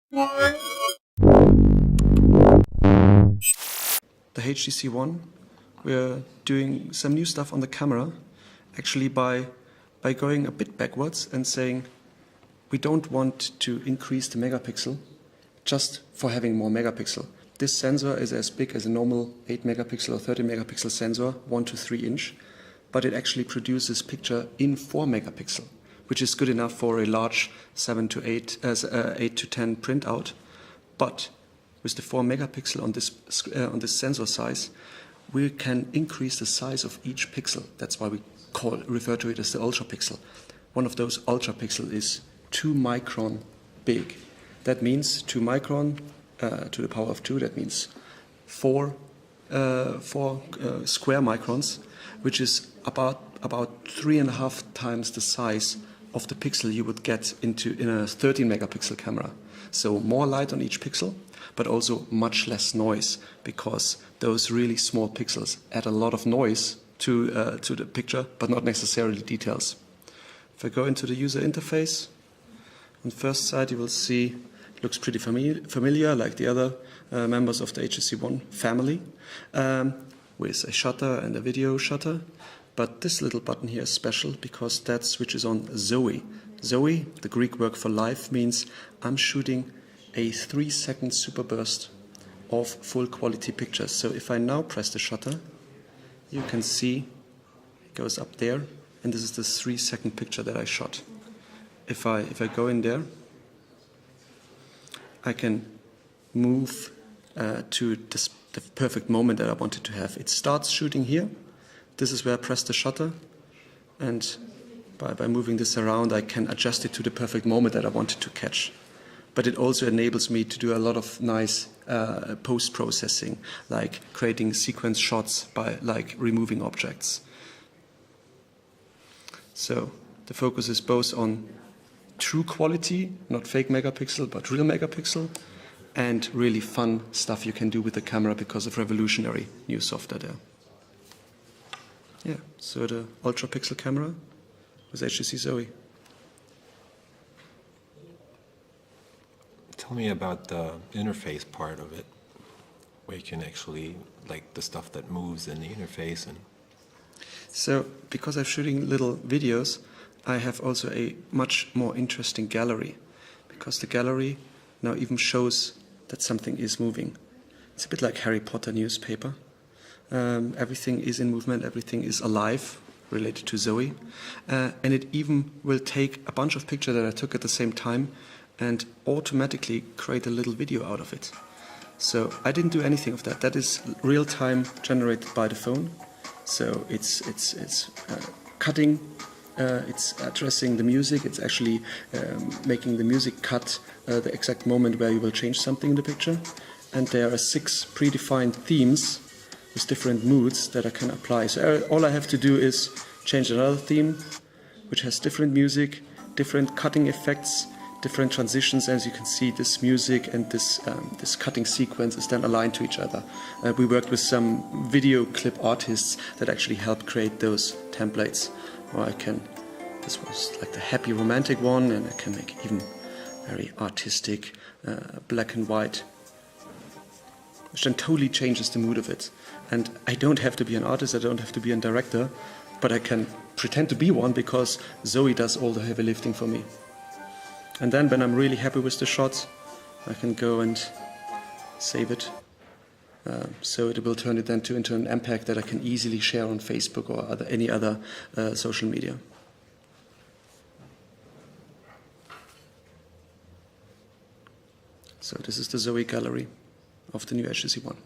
The HTC One, we're doing some new stuff on the camera, actually by going a bit backwards and saying we don't want to increase the megapixel just for having more megapixel. This sensor is as big as a normal 8 megapixel or 30 megapixel sensor, 1 to 3 inch, but it actually produces picture in 4 megapixel, which is good enough for a large 7 to 8, 8 to 10 printout. But with the 4 megapixel on this sensor size, we can increase the size of each pixel. That's why we refer to it as the ultra pixel. One of those ultra pixel is 2 micron big. That means 2 micron to the power of 2. That means 4 square microns, which is about 3.5 times the size of the pixel you would get in a 13 megapixel camera. So more light on each pixel, but also much less noise, because those really small pixels add a lot of noise to the picture, but not necessarily details. If I go into the user interface, on first sight you will see it looks pretty familiar, like the other members of the HTC One family, with a shutter and a video shutter. But this little button here is special because that switches on Zoe. Zoe, the Greek word for live, means I'm shooting a 3-second super burst of full quality pictures. So if I now press the shutter, you can see it goes up there, and this is the 3-second picture that I shot. If I go in there, I can move to the perfect moment that I wanted to have. It starts shooting here. This is where I press the shutter, and by moving this around I can adjust it to the perfect moment that I wanted to catch. But it also enables me to do a lot of nice post-processing, like creating sequence shots by removing objects. So the focus is both on true quality, not fake megapixel, but real megapixel, and really fun stuff you can do with the camera because of revolutionary new software there. Yeah, so the ultra pixel camera with HTC Zoe. Tell me about the interface part of it, where you can actually, like the stuff that moves in the interface. And so, because I'm shooting little videos, I have also a much more interesting gallery, because the gallery now even shows that something is moving. It's a bit like Harry Potter newspaper. Everything is in movement, everything is alive, related to Zoe. And it even will take a bunch of pictures that I took at the same time and automatically create a little video out of it. So I didn't do anything of that. That is real time generated by the phone. So it's cutting, it's addressing the music, it's actually making the music cut the exact moment where you will change something in the picture. And there are 6 predefined themes with different moods that I can apply. So all I have to do is change another theme, which has different music, different cutting effects, different transitions. As you can see, this music and this cutting sequence is then aligned to each other. We worked with some video clip artists that actually helped create those templates. Or this was like the happy romantic one, and I can make even very artistic black and white, which then totally changes the mood of it. And I don't have to be an artist, I don't have to be a director, but I can pretend to be one because Zoe does all the heavy lifting for me. And then when I'm really happy with the shot, I can go and save it. So it will turn it then into an MPEG that I can easily share on Facebook or any other social media. So this is the Zoe gallery of the new HTC One.